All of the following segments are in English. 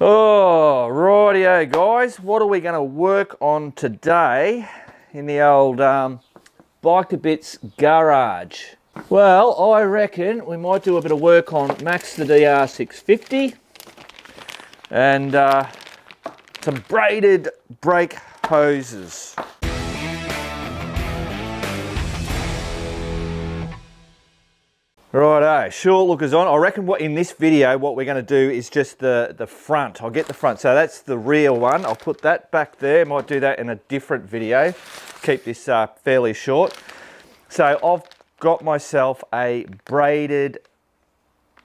Oh, rightio guys, what are we going to work on today in the old Bike to Bits garage? Well, I reckon we might do a bit of work on MAX the DR650 and some braided brake hoses. Righto, short lookers on. I reckon what in this video what we're going to do is just the front. I'll get the front, so that's the rear one. I'll put that back there. Might do that in a different video. Keep this fairly short. So I've got myself a braided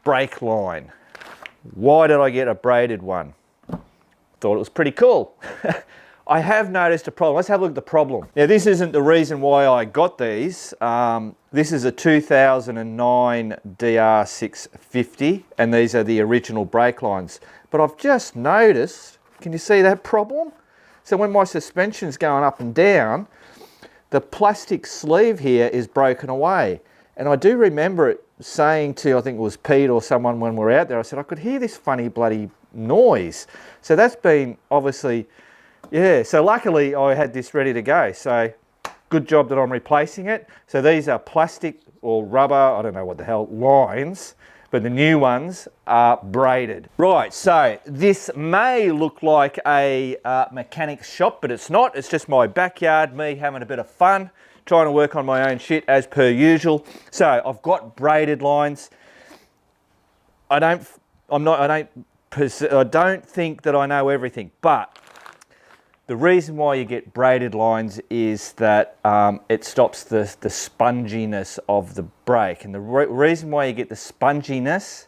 brake line. Why did I get a braided one? Thought it was pretty cool. I have noticed a problem. Let's have a look at the problem. Now, this isn't the reason why I got these. This is a 2009 DR650, and these are the original brake lines. But I've just noticed, can you see that problem? So when my suspension's going up and down, the plastic sleeve here is broken away. And I do remember it saying to, I think it was Pete or someone when we were out there, I said, I could hear this funny bloody noise. So that's been obviously, yeah, so luckily I had this ready to go. So good job that I'm replacing it. So these are plastic or rubber, I don't know what the hell, lines, but the new ones are braided. Right, so this may look like a mechanic's shop, but it's not. It's just my backyard, me having a bit of fun, trying to work on my own shit as per usual. So I've got braided lines. I don't think that I know everything, but the reason why you get braided lines is that it stops the sponginess of the brake. And the reason why you get the sponginess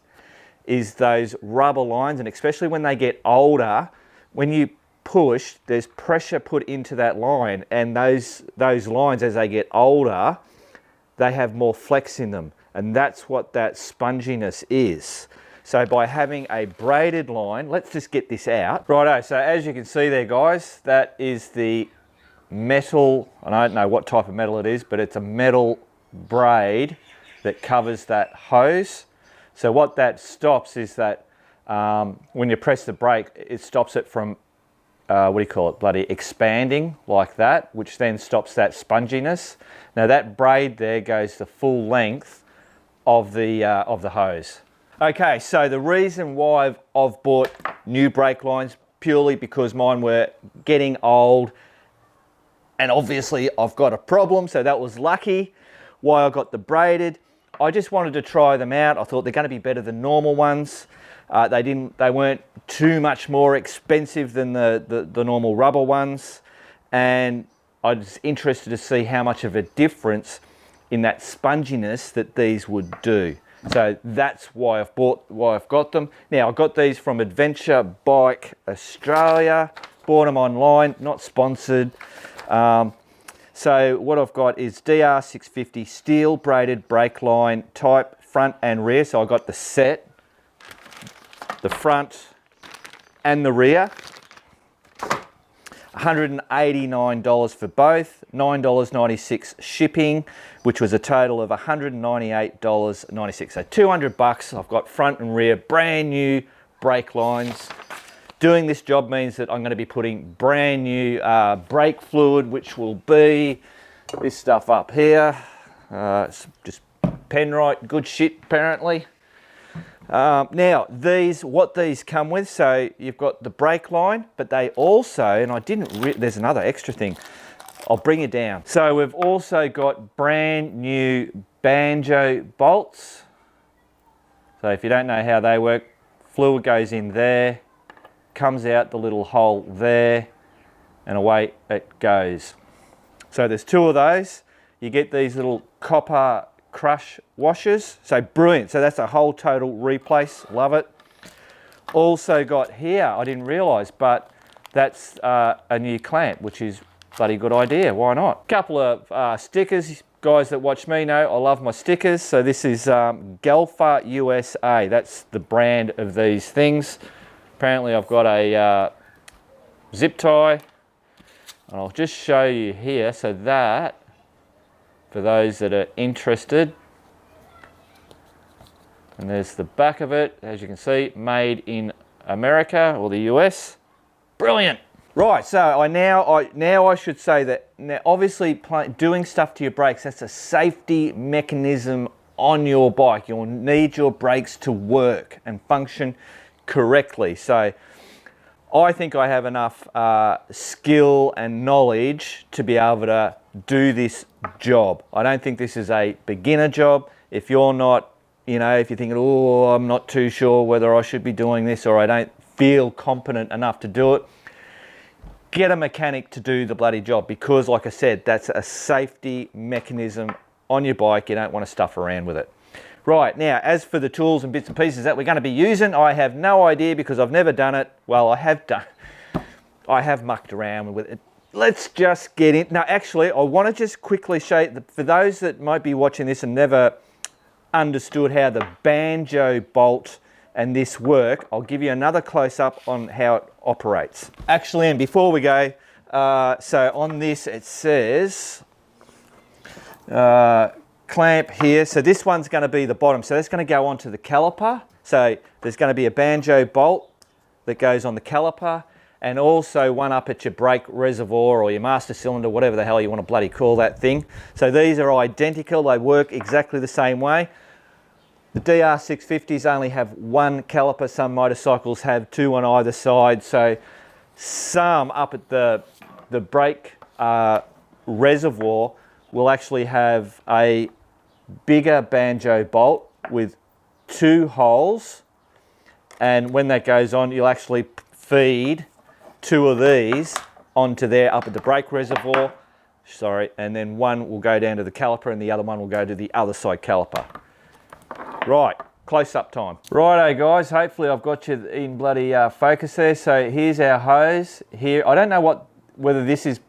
is those rubber lines, and especially when they get older, when you push, there's pressure put into that line, and those lines, as they get older, they have more flex in them. And that's what that sponginess is. So by having a braided line, let's just get this out. Righto, so as you can see there guys, that is the metal, I don't know what type of metal it is, but it's a metal braid that covers that hose. So what that stops is that when you press the brake, it stops it from, bloody expanding like that, which then stops that sponginess. Now that braid there goes the full length of the hose. Okay, so the reason why I've bought new brake lines purely because mine were getting old, and obviously I've got a problem, so that was lucky. Why I got the braided, I just wanted to try them out. I thought they're going to be better than normal ones. They weren't too much more expensive than the normal rubber ones, and I was interested to see how much of a difference in that sponginess that these would do. So that's why I've got them. Now I got these from Adventure Bike Australia, bought them online, not sponsored. So what I've got is DR650 steel braided brake line type front and rear. So I got the set, the front and the rear. $189 for both, $9.96 shipping, which was a total of $198.96. So 200 bucks. I've got front and rear, brand new brake lines. Doing this job means that I'm going to be putting brand new brake fluid, which will be this stuff up here. It's just Penrite, good shit apparently. Now what these come with, so you've got the brake line, but they also, and there's another extra thing, I'll bring it down. So we've also got brand new Banjo bolts. So if you don't know how they work, fluid goes in there, comes out the little hole there, and away it goes. So there's two of those. You get these little copper crush washers, so brilliant. So that's a whole total replace, love it. Also got here, I didn't realise, but that's a new clamp, which is bloody good idea, why not? Couple of stickers, guys that watch me know I love my stickers. So this is Galfa USA, that's the brand of these things. Apparently I've got a zip tie, and I'll just show you here, so that, for those that are interested, and there's the back of it, as you can see, made in America or the US. Brilliant. Right, so I should say that now obviously doing stuff to your brakes, that's a safety mechanism on your bike. You'll need your brakes to work and function correctly. So I think I have enough skill and knowledge to be able to do this job. I don't think this is a beginner job. If you're not, you know, if you're thinking, oh, I'm not too sure whether I should be doing this or I don't feel competent enough to do it, get a mechanic to do the bloody job, because like I said, that's a safety mechanism on your bike. You don't want to stuff around with it. Right, now as for the tools and bits and pieces that we're going to be using, I have no idea because I've never done it. Well, I have mucked around with it. Let's just get in. Now actually, I want to just quickly show you, for those that might be watching this and never understood how the Banjo bolt and this work, I'll give you another close-up on how it operates. Actually, and before we go, so on this it says clamp here. So this one's going to be the bottom. So that's going to go onto the caliper. So there's going to be a Banjo bolt that goes on the caliper, and also one up at your brake reservoir or your master cylinder, whatever the hell you want to bloody call that thing. So these are identical. They work exactly the same way. The DR650s only have one caliper. Some motorcycles have two on either side. So some up at the brake reservoir will actually have a bigger Banjo bolt with two holes. And when that goes on, you'll actually feed two of these onto there up at the brake reservoir. Sorry, and then one will go down to the caliper and the other one will go to the other side caliper. Right, close-up time. Righto guys, hopefully I've got you in bloody focus there. So here's our hose here. I don't know whether this is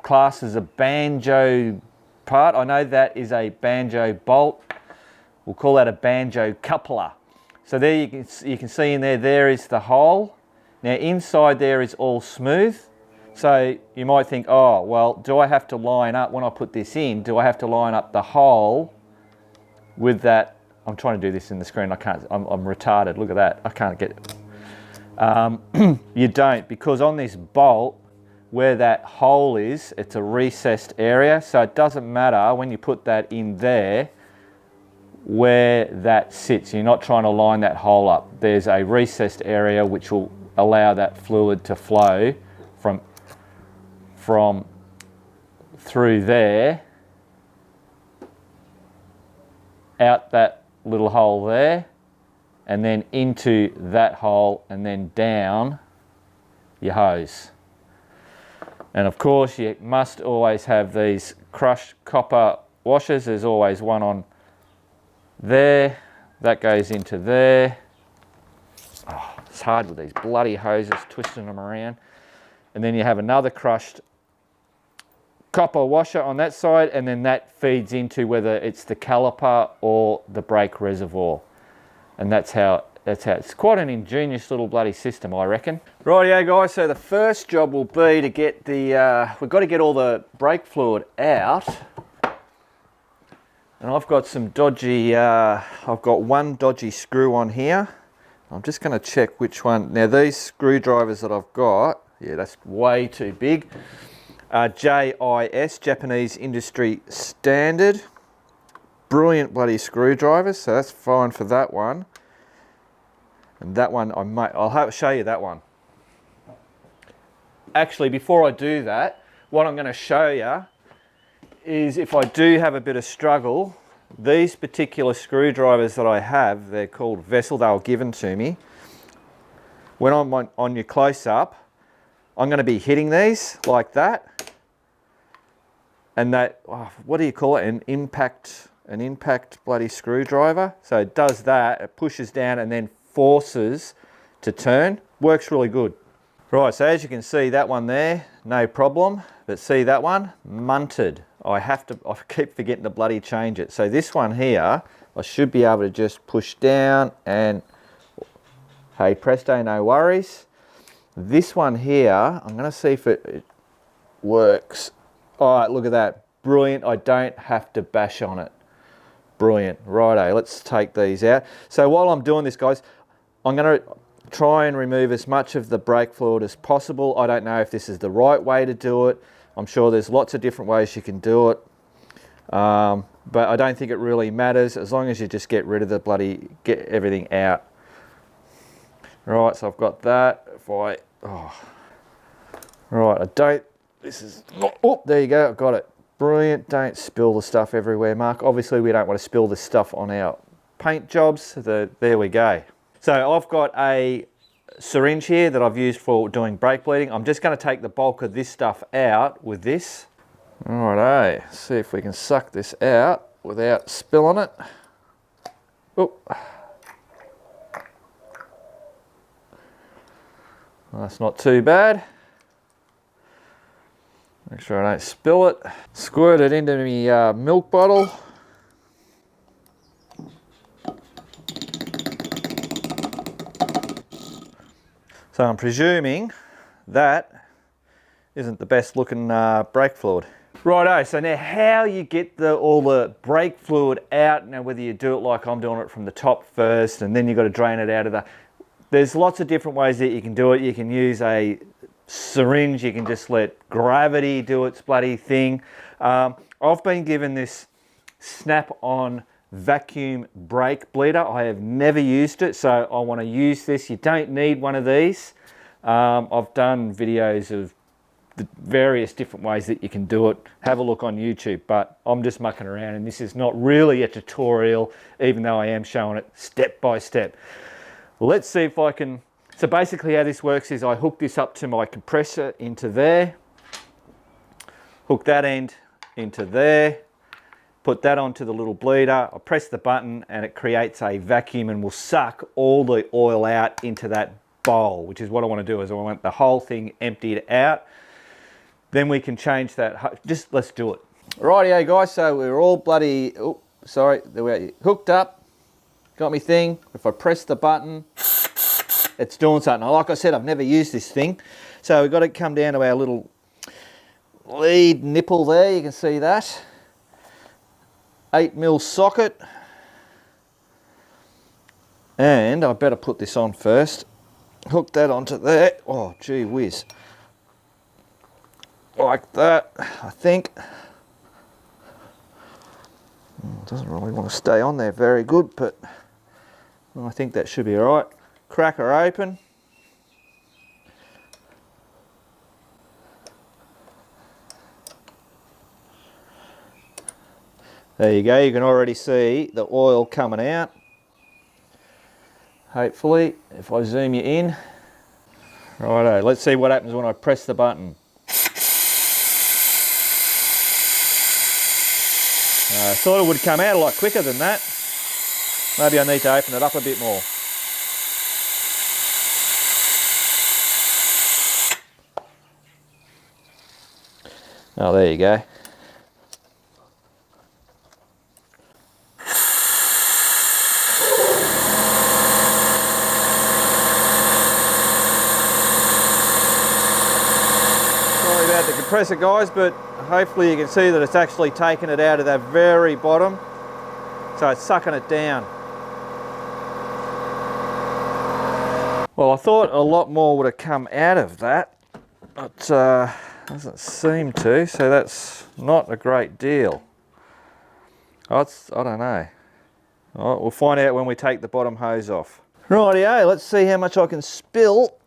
classed as a Banjo part. I know that is a Banjo bolt. We'll call that a Banjo coupler. So there you can see in there is the hole. Now inside there is all smooth. So you might think, oh, well, do I have to line up, when I put this in, do I have to line up the hole with that? I'm trying to do this in the screen. I can't, I'm retarded. Look at that. I can't get it. You don't, because on this bolt, where that hole is, it's a recessed area. So it doesn't matter when you put that in there where that sits. You're not trying to line that hole up. There's a recessed area which will allow that fluid to flow from through there, out that little hole there, and then into that hole, and then down your hose. And of course you must always have these crushed copper washers. There's always one on there, that goes into there. Oh, it's hard with these bloody hoses, twisting them around. And then you have another crushed copper washer on that side, and then that feeds into whether it's the caliper or the brake reservoir. And that's how it's quite an ingenious little bloody system, I reckon. Rightio guys, so the first job will be to get the, we've got to get all the brake fluid out. And I've got some dodgy, I've got one dodgy screw on here. I'm just going to check which one. Now these screwdrivers that I've got, yeah, that's way too big. JIS, Japanese Industry Standard. Brilliant bloody screwdrivers, so that's fine for that one. And that one, I'll show you that one. Actually, before I do that, what I'm going to show you is if I do have a bit of struggle, these particular screwdrivers that I have, they're called Vessel, they were given to me. When I'm on your close-up, I'm going to be hitting these like that. And that, oh, what do you call it? An impact bloody screwdriver. So it does that, it pushes down and then forces to turn. Works really good. Right, so as you can see, that one there, no problem. But see that one? Munted. I keep forgetting to bloody change it. So this one here, I should be able to just push down and, hey presto, no worries. This one here, I'm going to see if it works. All right, look at that. Brilliant. I don't have to bash on it. Brilliant. Righto, let's take these out. So while I'm doing this, guys, I'm going to try and remove as much of the brake fluid as possible. I don't know if this is the right way to do it. I'm sure there's lots of different ways you can do it. But I don't think it really matters as long as you just get rid of the get everything out. Right, so I've got that. Right, this is not, oh, there you go, I've got it. Brilliant, don't spill the stuff everywhere, Mark. Obviously we don't want to spill this stuff on our paint jobs. There we go. So I've got a syringe here that I've used for doing brake bleeding. I'm just going to take the bulk of this stuff out with this. Alright, see if we can suck this out without spilling it. Oh. That's not too bad. Make sure I don't spill it. Squirt it into my milk bottle. So I'm presuming that isn't the best looking brake fluid. Righto, so now how you get all the brake fluid out, now whether you do it like I'm doing it from the top first and then you've got to drain it out of there's lots of different ways that you can do it. You can use a syringe, you can just let gravity do its bloody thing. I've been given this snap-on vacuum brake bleeder. I have never used it, so I want to use this. You don't need one of these. I've done videos of the various different ways that you can do it. Have a look on YouTube, but I'm just mucking around and this is not really a tutorial, even though I am showing it step by step. Let's see if I can. So basically how this works is I hook this up to my compressor into there, hook that end into there, put that onto the little bleeder, I press the button and it creates a vacuum and will suck all the oil out into that bowl, which is what I want to do, is I want the whole thing emptied out. Then we can change that. Just let's do it. Rightio guys, so we're all bloody, oh, sorry, we're hooked up, got me thing. If I press the button, it's doing something. Like I said, I've never used this thing. So we've got to come down to our little lead nipple there, you can see that. 8mm socket. And I better put this on first. Hook that onto there. Oh, gee whiz. Like that, I think. Doesn't really want to stay on there very good, but I think that should be all right. Crack her open. There you go, you can already see the oil coming out. Hopefully, if I zoom you in. Righto, let's see what happens when I press the button. I thought it would come out a lot quicker than that. Maybe I need to open it up a bit more. Oh, there you go. Sorry about the compressor guys, but hopefully you can see that it's actually taken it out of that very bottom. So it's sucking it down. Well, I thought a lot more would have come out of that, but doesn't seem to, so that's not a great deal. I don't know. All right, we'll find out when we take the bottom hose off. Rightio, let's see how much I can spill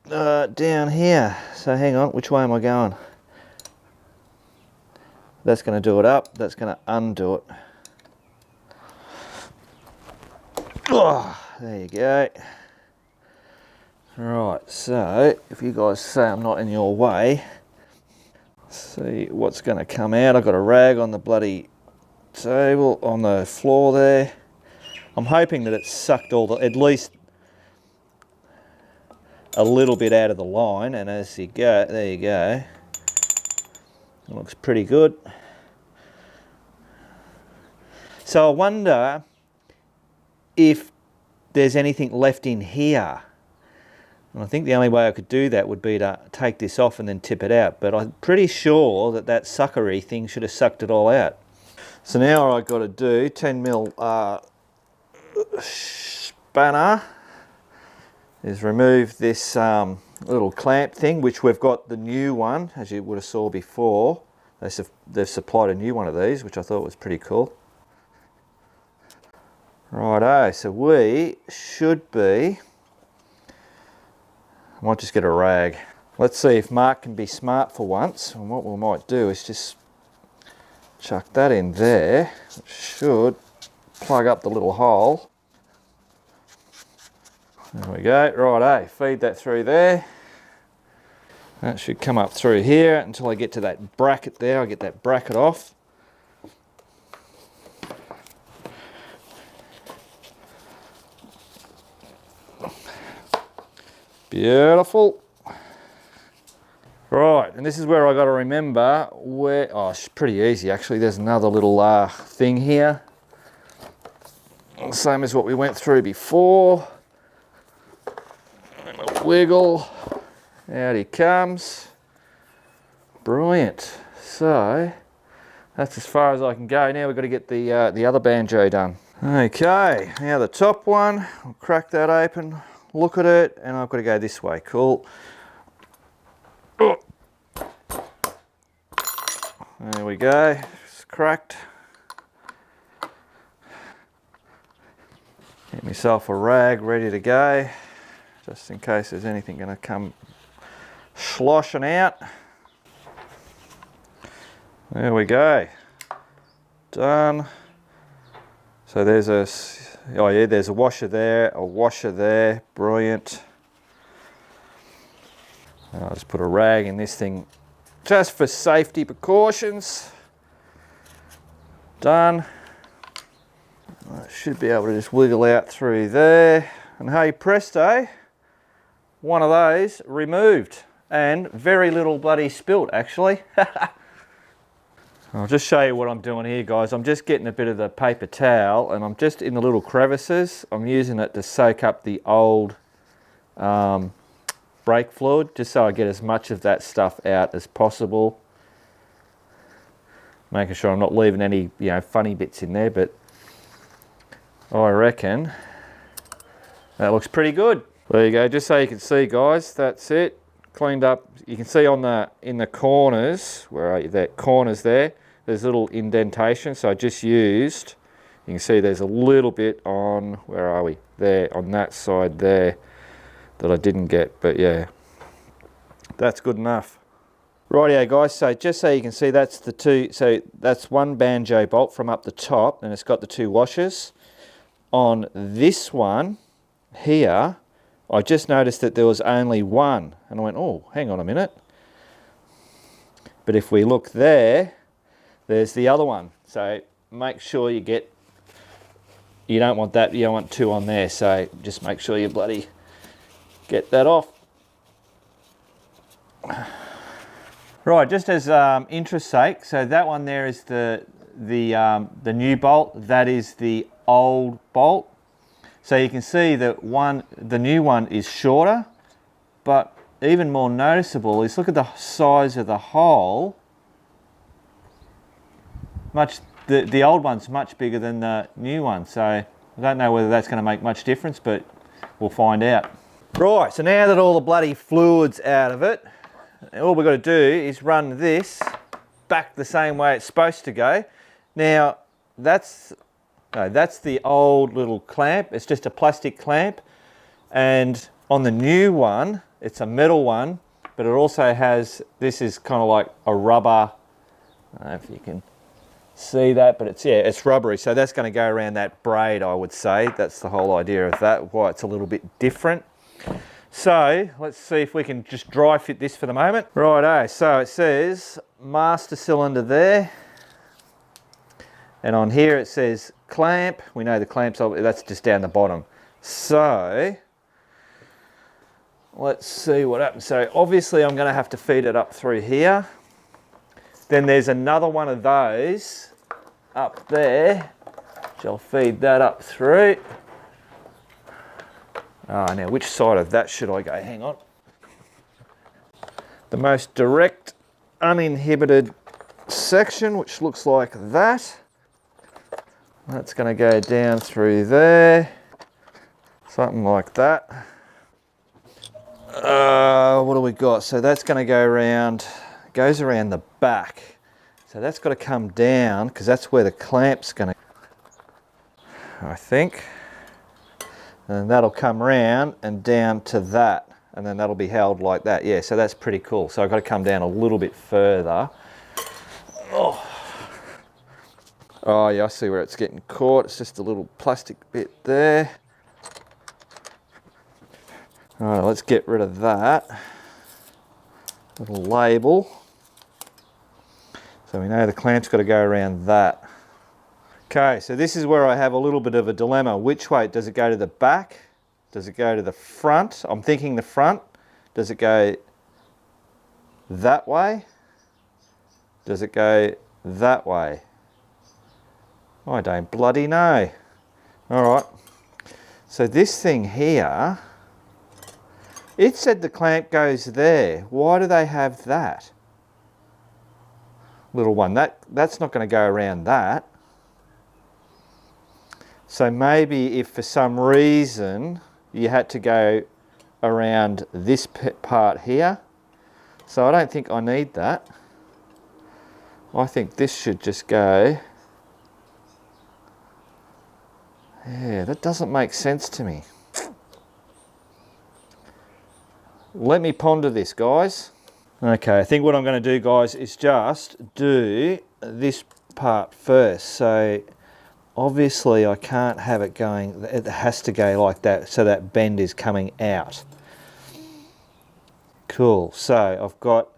down here. So hang on, which way am I going? That's going to do it up, that's going to undo it. Oh, there you go. Right, so if you guys say I'm not in your way, see what's going to come out. I've got a rag on the bloody table, on the floor there. I'm hoping that it's sucked at least a little bit out of the line, and as you go, there you go. It looks pretty good. So I wonder if there's anything left in here. And I think the only way I could do that would be to take this off and then tip it out. But I'm pretty sure that that suckery thing should have sucked it all out. So now I've got to do 10mm spanner. is remove this little clamp thing, which we've got the new one, as you would have saw before. They've supplied a new one of these, which I thought was pretty cool. Righto, so we should be, I might just get a rag. Let's see if Mark can be smart for once. And what we might do is just chuck that in there. It should plug up the little hole. There we go, righto, feed that through there. That should come up through here until I get to that bracket there. I get that bracket off. Beautiful. Right, and this is where I got to remember where, oh, it's pretty easy actually. There's another little thing here. Same as what we went through before. And a wiggle. Out he comes. Brilliant. So that's as far as I can go. Now we've got to get the other banjo done. Okay, now the top one. I'll crack that open, look at it, and I've got to go this way. Cool. Oh. There we go. It's cracked. Get myself a rag ready to go, just in case there's anything going to come sloshing out. There we go. Done. So there's a, oh yeah, there's a washer there, brilliant. I'll just put a rag in this thing just for safety precautions. Done. I should be able to just wiggle out through there. And hey presto, one of those removed. And very little bloody spilt actually. I'll just show you what I'm doing here, guys. I'm just getting a bit of the paper towel and I'm just in the little crevices. I'm using it to soak up the old brake fluid, just so I get as much of that stuff out as possible. Making sure I'm not leaving any, you know, funny bits in there, but I reckon that looks pretty good. There you go, just so you can see, guys, that's it. Cleaned up. You can see on the, in the corners, where are you, that corners there, there's a little indentation, so I just used, you can see there's a little bit on, where are we, there, on that side there, that I didn't get, but yeah, that's good enough. Rightio guys, so just so you can see, that's the two, so that's one banjo bolt from up the top, and it's got the two washers. On this one here, I just noticed that there was only one, and I went, oh, hang on a minute. But if we look there, there's the other one. So make sure you get, you don't want that, you don't want two on there, so just make sure you bloody get that off. Right, just as interest sake, so that one there is the new bolt, that is the old bolt. So you can see that the new one is shorter, but even more noticeable is look at the size of the hole. The old one's much bigger than the new one, so I don't know whether that's going to make much difference, but we'll find out. Right, so now that all the bloody fluid's out of it, all we've got to do is run this back the same way it's supposed to go. Now, that's the old little clamp. It's just a plastic clamp. And on the new one, it's a metal one, but it also has, this is kind of like a rubber, I don't know if you can see that, but it's, yeah, it's rubbery. So that's going to go around that braid, I would say. That's the whole idea of that, why it's a little bit different. So let's see if we can just dry fit this for the moment. Righto, so it says master cylinder there. And on here it says clamp. We know the clamps, that's just down the bottom. So let's see what happens. So obviously I'm going to have to feed it up through here. Then there's another one of those up there, which I'll feed that up through. Now which side of that should I go? Hang on. The most direct, uninhibited section, which looks like that. That's going to go down through there, something like that. what do we got? So that's going to go around, goes around the back. So that's got to come down because that's where the clamp's going to, I think. And that'll come around and down to that. And then that'll be held like that. Yeah, so that's pretty cool. So I've got to come down a little bit further. Oh yeah, I see where it's getting caught. It's just a little plastic bit there. All right, let's get rid of that little label. So we know the clamp's got to go around that. Okay, so this is where I have a little bit of a dilemma. Which way? Does it go to the back? Does it go to the front? I'm thinking the front. Does it go that way? Does it go that way? I don't bloody know. All right, so this thing here, it said the clamp goes there. Why do they have that? Little one, that's not going to go around that. So maybe if for some reason you had to go around this part here. So I don't think I need that. I think this should just go. Yeah, that doesn't make sense to me. Let me ponder this, guys. Okay, I think what I'm going to do, guys, is just do this part first. So obviously I can't have it going, it has to go like that so that bend is coming out. Cool, so I've got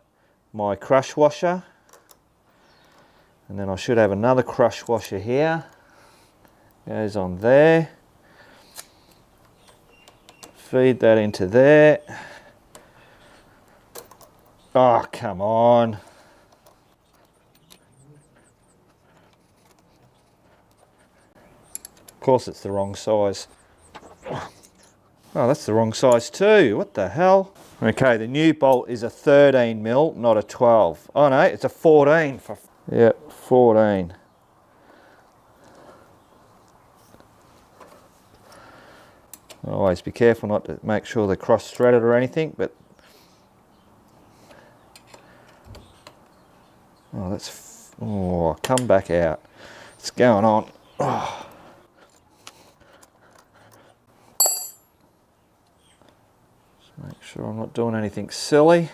my crush washer, and then I should have another crush washer here. Goes on there. Feed that into there. Oh, come on. Of course it's the wrong size. Oh, that's the wrong size too. What the hell? Okay, the new bolt is a 13 mil, not a 12. Oh no, it's a 14. Yep, 14. Always be careful not to make sure they're cross-threaded or anything, but oh, that's, oh, come back out. What's going on? Oh. Just make sure I'm not doing anything silly.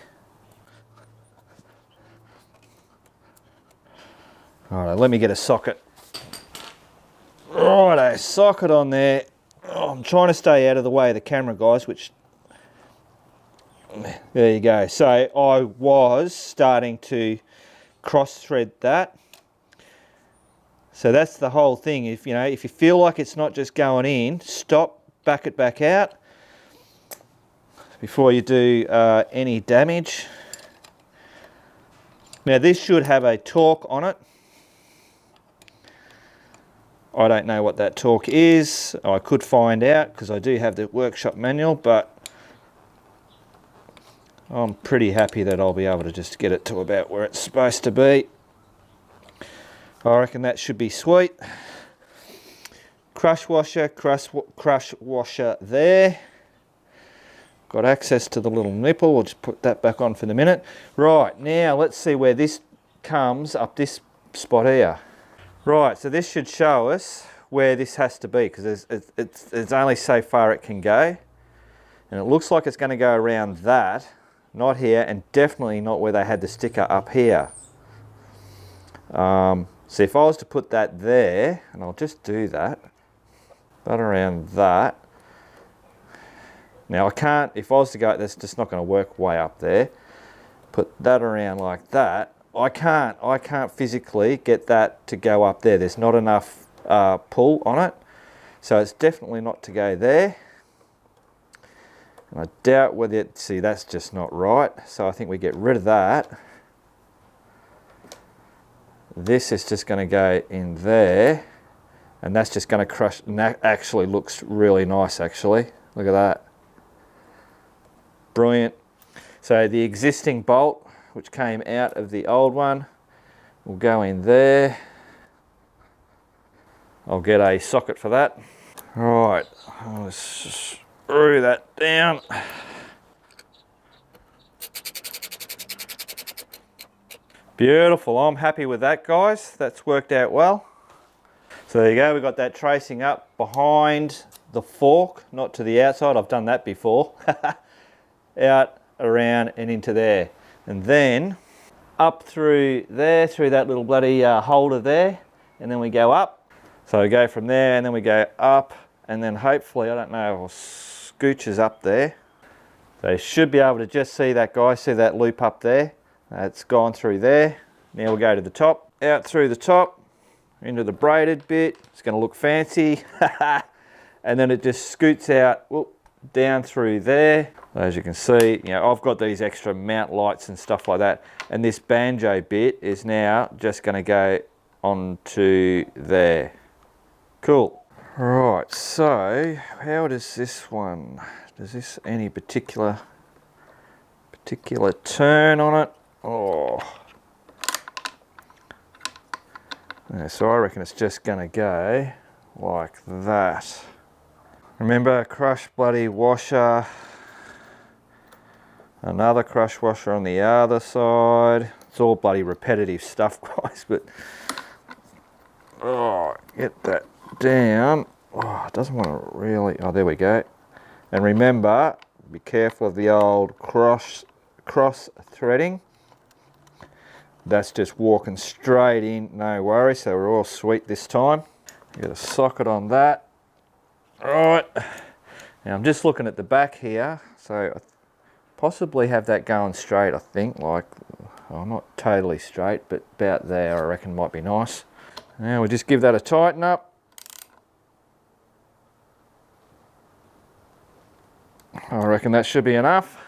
All right, let me get a socket. Righto, socket on there. Oh, I'm trying to stay out of the way of the camera, guys, which, there you go. So I was starting to cross thread that. So that's the whole thing. If you know, if you feel like it's not just going in, stop, back it back out before you do any damage. Now this should have a torque on it. I don't know what that torque is. I could find out because I do have the workshop manual, but I'm pretty happy that I'll be able to just get it to about where it's supposed to be. I reckon that should be sweet. Crush washer, crush washer there. Got access to the little nipple. We'll just put that back on for the minute. Right, now let's see where this comes up this spot here. Right, so this should show us where this has to be because it's only so far it can go. And it looks like it's going to go around that, not here, and definitely not where they had the sticker up here. So if I was to put that there, and I'll just do that, but around that. Now I can't, if I was to go, that's just not going to work way up there. Put that around like that. I can't physically get that to go up there. There's not enough pull on it. So it's definitely not to go there. And I doubt whether it, see, that's just not right. So I think we get rid of that. This is just going to go in there. And that's just going to crush, and that actually looks really nice actually. Look at that. Brilliant. So the existing bolt, which came out of the old one, will go in there. I'll get a socket for that. Right, I'll screw that down. Beautiful, I'm happy with that, guys. That's worked out well. So there you go, we've got that tracing up behind the fork, not to the outside, I've done that before. Out, around and into there. And then up through there, through that little bloody holder there, and then we go up. So we go from there and then we go up, and then hopefully, I don't know, scooches up there. So you should be able to just see that, guys, see that loop up there. It's gone through there. Now we'll go to the top, out through the top, into the braided bit. It's going to look fancy. And then it just scoots out, whoop, down through there. As you can see, you know, I've got these extra mount lights and stuff like that. And this banjo bit is now just going to go onto there. Cool. Right, so how does this one, does this any particular turn on it? Oh. Yeah, so I reckon it's just going to go like that. Remember, crush bloody washer, another crush washer on the other side. It's all bloody repetitive stuff, guys, but oh, get that down. Oh, it doesn't want to really, oh, there we go. And remember, be careful of the old cross threading. That's just walking straight in, no worries, so we're all sweet this time. Get a socket on that. Right, now I'm just looking at the back here, so I possibly have that going straight, I think, like, well, not totally straight, but about there I reckon might be nice. Now we'll just give that a tighten up. I reckon that should be enough.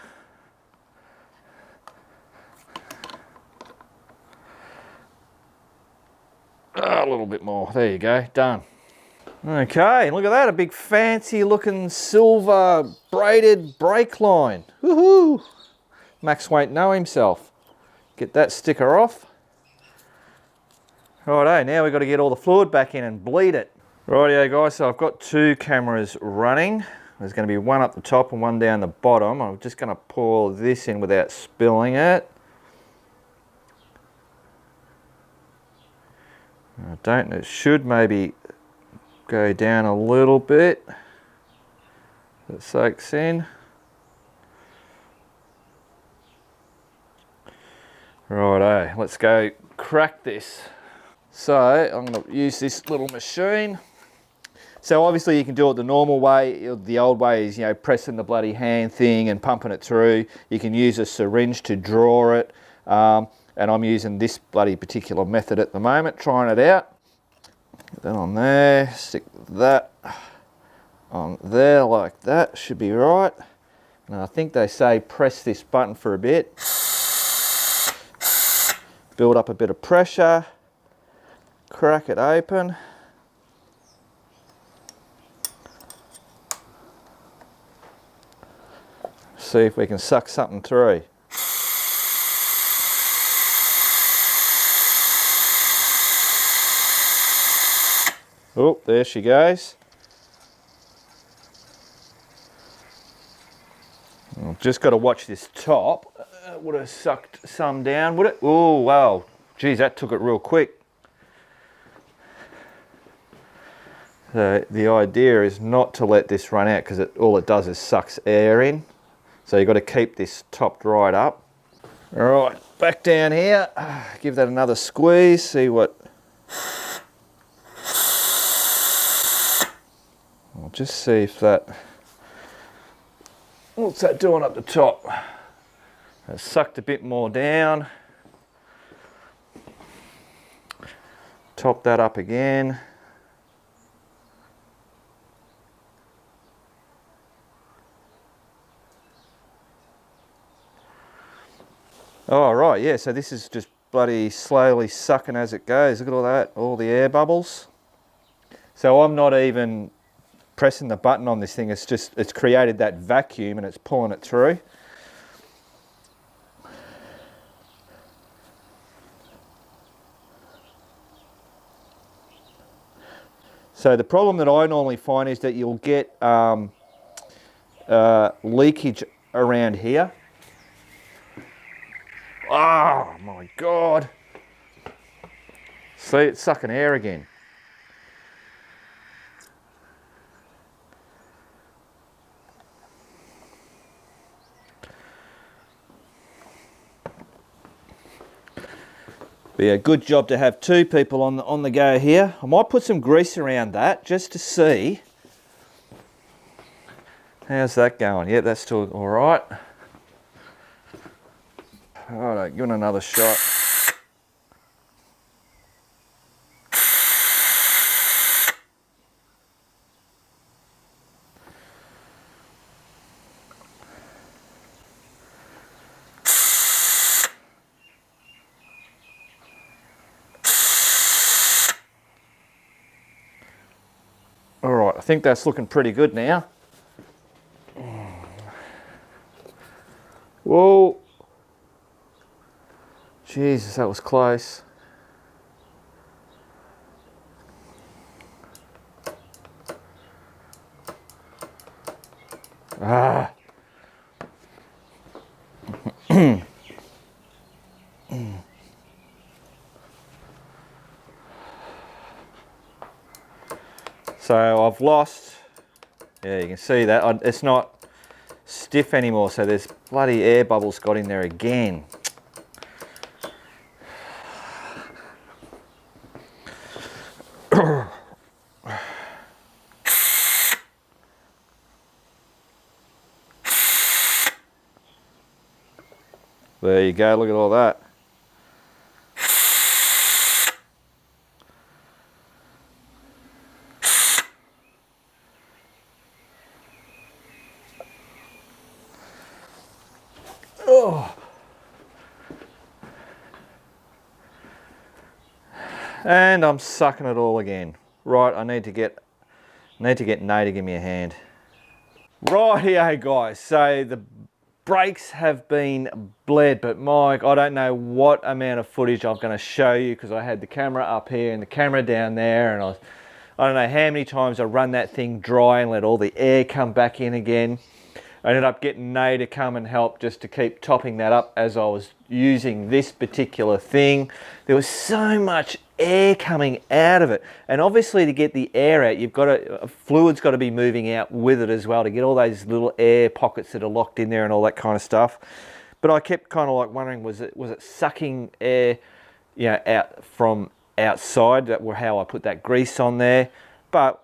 A little bit more, there you go, done. Okay, look at that, a big fancy looking silver braided brake line. Woohoo! Max won't know himself. Get that sticker off. Righto, now we've got to get all the fluid back in and bleed it. Rightio guys, so I've got two cameras running. There's going to be one up the top and one down the bottom. I'm just going to pour this in without spilling it. It should maybe go down a little bit. It soaks in. Righto, let's go crack this. So I'm going to use this little machine. So obviously you can do it the normal way. The old way is, you know, pressing the bloody hand thing and pumping it through. You can use a syringe to draw it. And I'm using this bloody particular method at the moment, trying it out. Get that on there, stick that on there like that, should be right. And I think they say press this button for a bit. Build up a bit of pressure, crack it open. See if we can suck something through. Oh, there she goes. I've just got to watch this top. Would have sucked some down, would it? Oh, wow. Geez, that took it real quick. So the idea is not to let this run out, because all it does is sucks air in. So you've got to keep this topped right up. All right, back down here. Give that another squeeze, see what... I'll just see if that... What's that doing up the top? It's sucked a bit more down. Top that up again. Oh, right, yeah, so this is just bloody slowly sucking as it goes. Look at all that, all the air bubbles. So I'm not even pressing the button on this thing, it's created that vacuum and it's pulling it through. So the problem that I normally find is that you'll get leakage around here. Oh my God. See, it's sucking air again. Be a good job to have two people on the go here. I might put some grease around that just to see. How's that going? Yeah, that's still all right. All right, give it another shot. All right, I think that's looking pretty good now. Whoa. Jesus, that was close. Ah. So I've lost, yeah, you can see that. It's not stiff anymore, so there's bloody air bubbles got in there again. There you go, look at all that. Oh. And I'm sucking it all again. Right, I need to get Nay to give me a hand. Rightio guys, so the brakes have been bled, but Mike, I don't know what amount of footage I'm going to show you because I had the camera up here and the camera down there, and I don't know how many times I run that thing dry and let all the air come back in again. I ended up getting Nay to come and help just to keep topping that up as I was using this particular thing. There was so much air coming out of it, and obviously to get the air out, you've got to, fluid's got to be moving out with it as well to get all those little air pockets that are locked in there and all that kind of stuff. But I kept kind of like wondering, was it sucking air, you know, out from outside? That were how I put that grease on there. But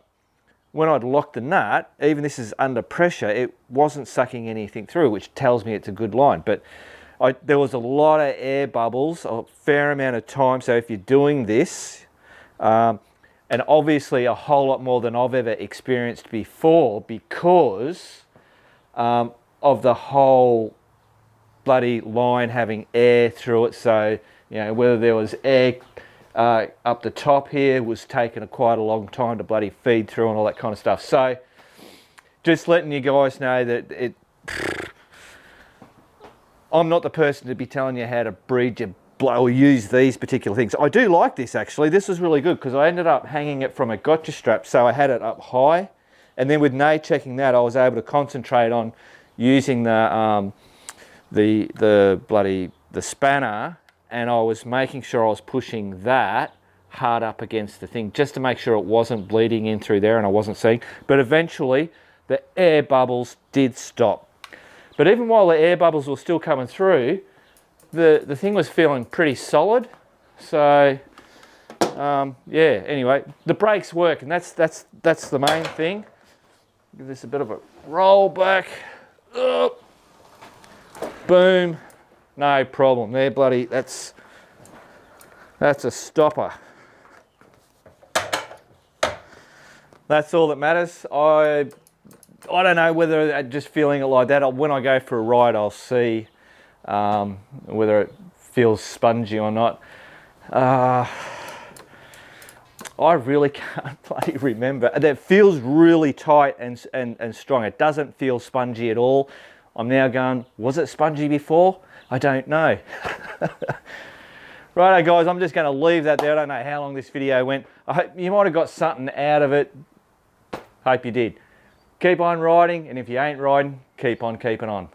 when I'd locked the nut, even this is under pressure, it wasn't sucking anything through, which tells me it's a good line. But there was a lot of air bubbles, a fair amount of time. So if you're doing this, and obviously a whole lot more than I've ever experienced before because of the whole bloody line having air through it. So, you know, whether there was air up the top here was taking quite a long time to bloody feed through and all that kind of stuff. So just letting you guys know that I'm not the person to be telling you how to breed your blow or use these particular things. I do like this actually. This is really good because I ended up hanging it from a gotcha strap, so I had it up high, and then with Nay checking that, I was able to concentrate on using the spanner, and I was making sure I was pushing that hard up against the thing just to make sure it wasn't bleeding in through there and I wasn't seeing. But eventually the air bubbles did stop. But even while the air bubbles were still coming through, the thing was feeling pretty solid. So yeah, anyway, the brakes work, and that's the main thing. Give this a bit of a roll back. Boom. No problem. There, bloody, that's a stopper. That's all that matters. I don't know whether I'm just feeling it like that. When I go for a ride, I'll see whether it feels spongy or not. I really can't bloody remember. That feels really tight and strong. It doesn't feel spongy at all. I'm now going, was it spongy before? I don't know. Righto guys, I'm just going to leave that there. I don't know how long this video went. I hope you might have got something out of it. Hope you did. Keep on riding, and if you ain't riding, keep on keeping on.